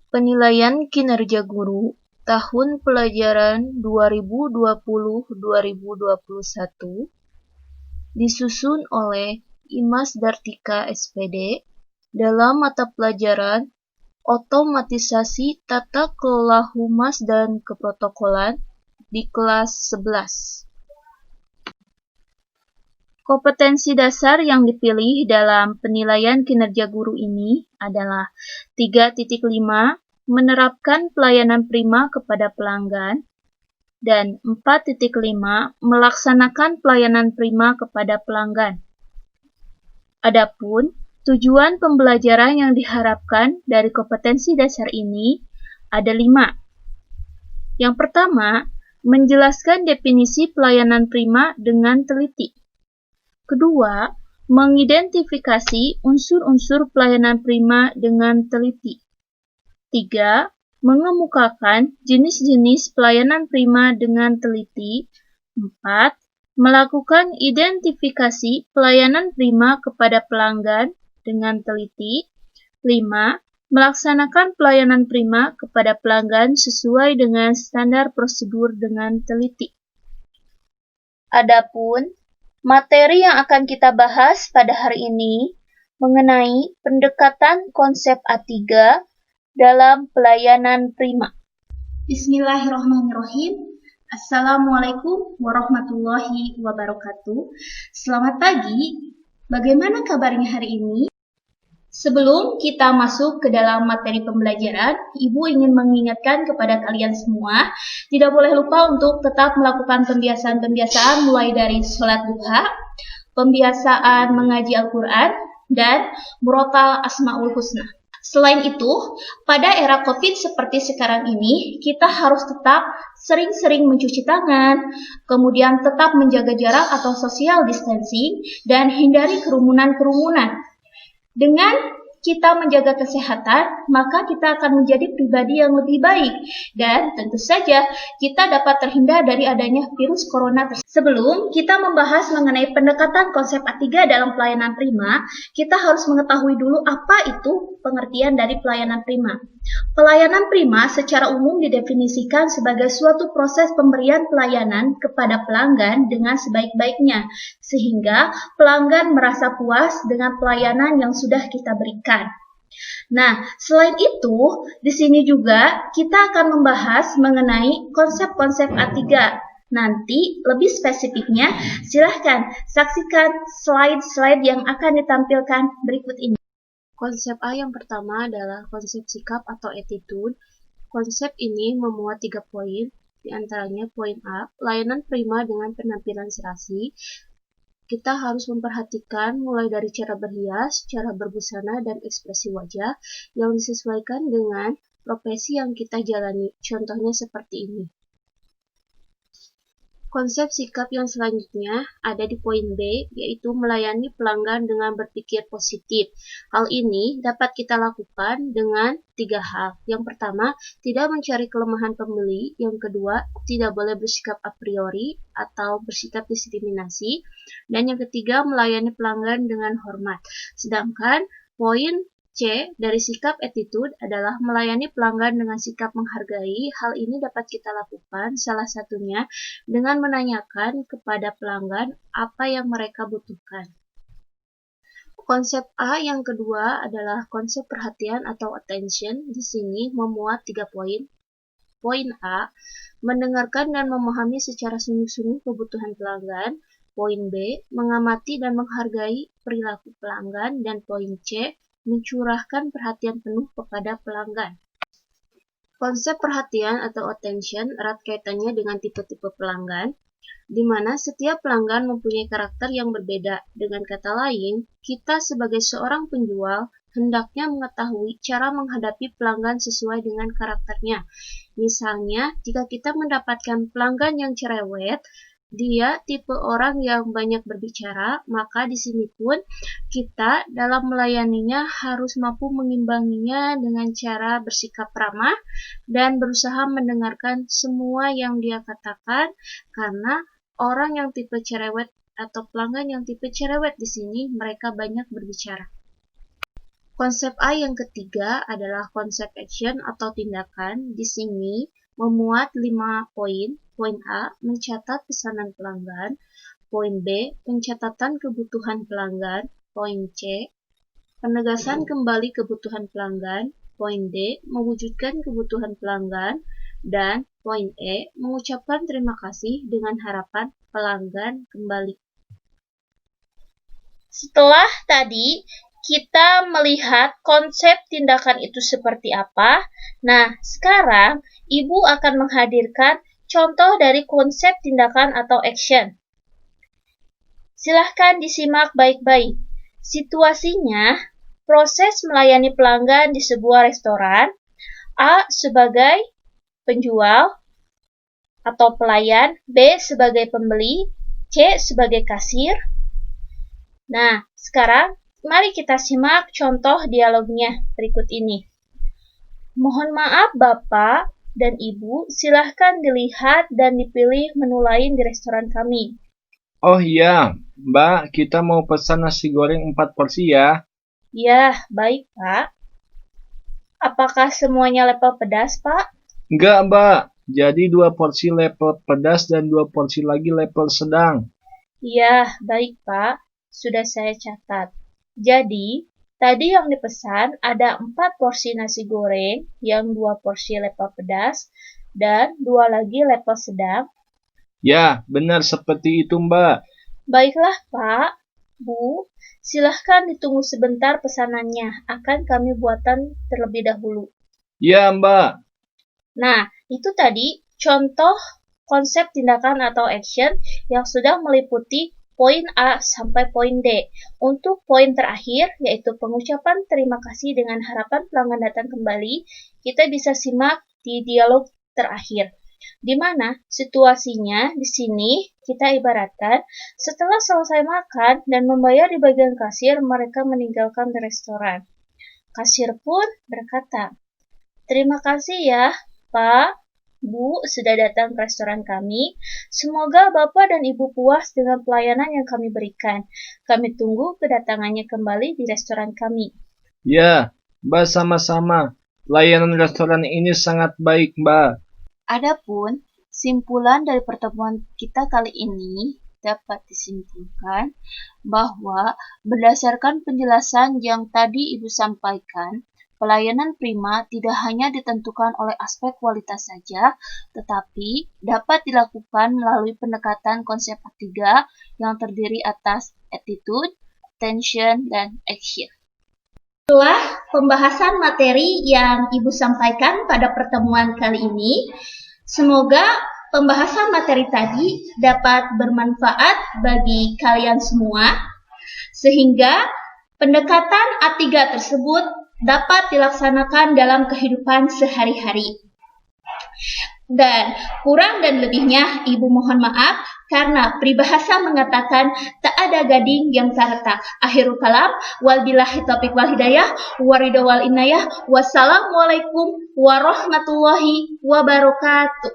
Penilaian kinerja guru tahun pelajaran 2020-2021 disusun oleh Imas Dartika SPD dalam mata pelajaran Otomatisasi Tata Kelola Humas dan Keprotokolan di kelas 11. Kompetensi dasar yang dipilih dalam penilaian kinerja guru ini adalah 3.5 menerapkan pelayanan prima kepada pelanggan dan 4.5 melaksanakan pelayanan prima kepada pelanggan. Adapun tujuan pembelajaran yang diharapkan dari kompetensi dasar ini ada 5. Yang pertama, menjelaskan definisi pelayanan prima dengan teliti. Kedua, mengidentifikasi unsur-unsur pelayanan prima dengan teliti. 3. Mengemukakan jenis-jenis pelayanan prima dengan teliti. 4. Melakukan identifikasi pelayanan prima kepada pelanggan dengan teliti. 5. Melaksanakan pelayanan prima kepada pelanggan sesuai dengan standar prosedur dengan teliti. Adapun materi yang akan kita bahas pada hari ini mengenai pendekatan konsep A3 dalam pelayanan prima. Bismillahirrahmanirrahim. Assalamualaikum warahmatullahi wabarakatuh. Selamat pagi. Bagaimana kabarnya hari ini? Sebelum kita masuk ke dalam materi pembelajaran, Ibu ingin mengingatkan kepada kalian semua, tidak boleh lupa untuk tetap melakukan pembiasaan-pembiasaan mulai dari sholat duha, pembiasaan mengaji Al-Quran, dan murotal Asmaul Husna. Selain itu, pada era COVID seperti sekarang ini, kita harus tetap sering-sering mencuci tangan, kemudian tetap menjaga jarak atau social distancing, dan hindari kerumunan-kerumunan. Dengan kita menjaga kesehatan, maka kita akan menjadi pribadi yang lebih baik. Dan tentu saja kita dapat terhindar dari adanya virus corona. Sebelum kita membahas mengenai pendekatan konsep A3 dalam pelayanan prima, kita harus mengetahui dulu apa itu pengertian dari pelayanan prima. Pelayanan prima secara umum didefinisikan sebagai suatu proses pemberian pelayanan kepada pelanggan dengan sebaik-baiknya, sehingga pelanggan merasa puas dengan pelayanan yang sudah kita berikan. Nah, selain itu, di sini juga kita akan membahas mengenai konsep-konsep A3. Nanti lebih spesifiknya, silahkan saksikan slide-slide yang akan ditampilkan berikut ini. Konsep A yang pertama adalah konsep sikap atau attitude. Konsep ini memuat 3 poin, di antaranya poin A, layanan prima dengan penampilan serasi. Kita harus memperhatikan mulai dari cara berhias, cara berbusana, dan ekspresi wajah yang disesuaikan dengan profesi yang kita jalani. Contohnya seperti ini. Konsep sikap yang selanjutnya ada di poin B, yaitu melayani pelanggan dengan berpikir positif. Hal ini dapat kita lakukan dengan 3 hal. Yang pertama, tidak mencari kelemahan pembeli. Yang kedua, tidak boleh bersikap a priori atau bersikap diskriminasi. Dan yang ketiga, melayani pelanggan dengan hormat. Sedangkan poin C dari sikap attitude adalah melayani pelanggan dengan sikap menghargai. Hal ini dapat kita lakukan salah satunya dengan menanyakan kepada pelanggan apa yang mereka butuhkan. Konsep A yang kedua adalah konsep perhatian atau attention. Di sini memuat 3 poin. Poin A, mendengarkan dan memahami secara sungguh-sungguh kebutuhan pelanggan. Poin B, mengamati dan menghargai perilaku pelanggan. Dan poin C, mencurahkan perhatian penuh kepada pelanggan. Konsep perhatian atau attention erat kaitannya dengan tipe-tipe pelanggan, di mana setiap pelanggan mempunyai karakter yang berbeda. Dengan kata lain, kita sebagai seorang penjual hendaknya mengetahui cara menghadapi pelanggan sesuai dengan karakternya. Misalnya, jika kita mendapatkan pelanggan yang cerewet, dia tipe orang yang banyak berbicara, maka di sini pun kita dalam melayaninya harus mampu mengimbanginya dengan cara bersikap ramah dan berusaha mendengarkan semua yang dia katakan, karena orang yang tipe cerewet atau pelanggan yang tipe cerewet di sini mereka banyak berbicara. Konsep A yang ketiga adalah konsep action atau tindakan. Di sini memuat 5 poin. Poin A, mencatat pesanan pelanggan. Poin B, pencatatan kebutuhan pelanggan. Poin C, penegasan kembali kebutuhan pelanggan. Poin D, mewujudkan kebutuhan pelanggan. Dan poin E, mengucapkan terima kasih dengan harapan pelanggan kembali. Setelah tadi kita melihat konsep tindakan itu seperti apa, nah sekarang Ibu akan menghadirkan contoh dari konsep tindakan atau action. Silahkan disimak baik-baik. Situasinya, proses melayani pelanggan di sebuah restoran. A sebagai penjual atau pelayan, B sebagai pembeli, C sebagai kasir. Nah, sekarang mari kita simak contoh dialognya berikut ini. Mohon maaf Bapak dan Ibu, silahkan dilihat dan dipilih menu lain di restoran kami. Oh iya, Mbak, kita mau pesan nasi goreng 4 porsi ya. Ya, baik Pak. Apakah semuanya level pedas, Pak? Enggak, Mbak. Jadi 2 porsi level pedas dan 2 porsi lagi level sedang. Ya, baik Pak. Sudah saya catat. Jadi, tadi yang dipesan ada 4 porsi nasi goreng, yang 2 porsi level pedas, dan 2 lagi level sedang. Ya, benar seperti itu, Mbak. Baiklah Pak, Bu, silahkan ditunggu sebentar pesanannya, akan kami buatan terlebih dahulu. Ya, Mbak. Nah, itu tadi contoh konsep tindakan atau action yang sudah meliputi poin A sampai poin D. Untuk poin terakhir, yaitu pengucapan terima kasih dengan harapan pelanggan datang kembali, kita bisa simak di dialog terakhir. Di mana situasinya di sini kita ibaratkan setelah selesai makan dan membayar di bagian kasir, mereka meninggalkan restoran. Kasir pun berkata, "Terima kasih ya, Pak, Bu, sudah datang ke restoran kami. Semoga Bapak dan Ibu puas dengan pelayanan yang kami berikan. Kami tunggu kedatangannya kembali di restoran kami." Ya, Mbak sama-sama. Layanan restoran ini sangat baik, Mbak. Adapun simpulan dari pertemuan kita kali ini dapat disimpulkan bahwa berdasarkan penjelasan yang tadi Ibu sampaikan, pelayanan prima tidak hanya ditentukan oleh aspek kualitas saja, tetapi dapat dilakukan melalui pendekatan konsep ketiga yang terdiri atas attitude, attention, dan action. Setelah pembahasan materi yang Ibu sampaikan pada pertemuan kali ini, semoga pembahasan materi tadi dapat bermanfaat bagi kalian semua, sehingga pendekatan A3 tersebut dapat dilaksanakan dalam kehidupan sehari-hari. Dan kurang dan lebihnya Ibu mohon maaf karena peribahasa mengatakan tak ada gading yang tak retak. Akhirul kalam, wabillahi taufiq wal hidayah, waridho wal inayah, wassalamualaikum warahmatullahi wabarakatuh.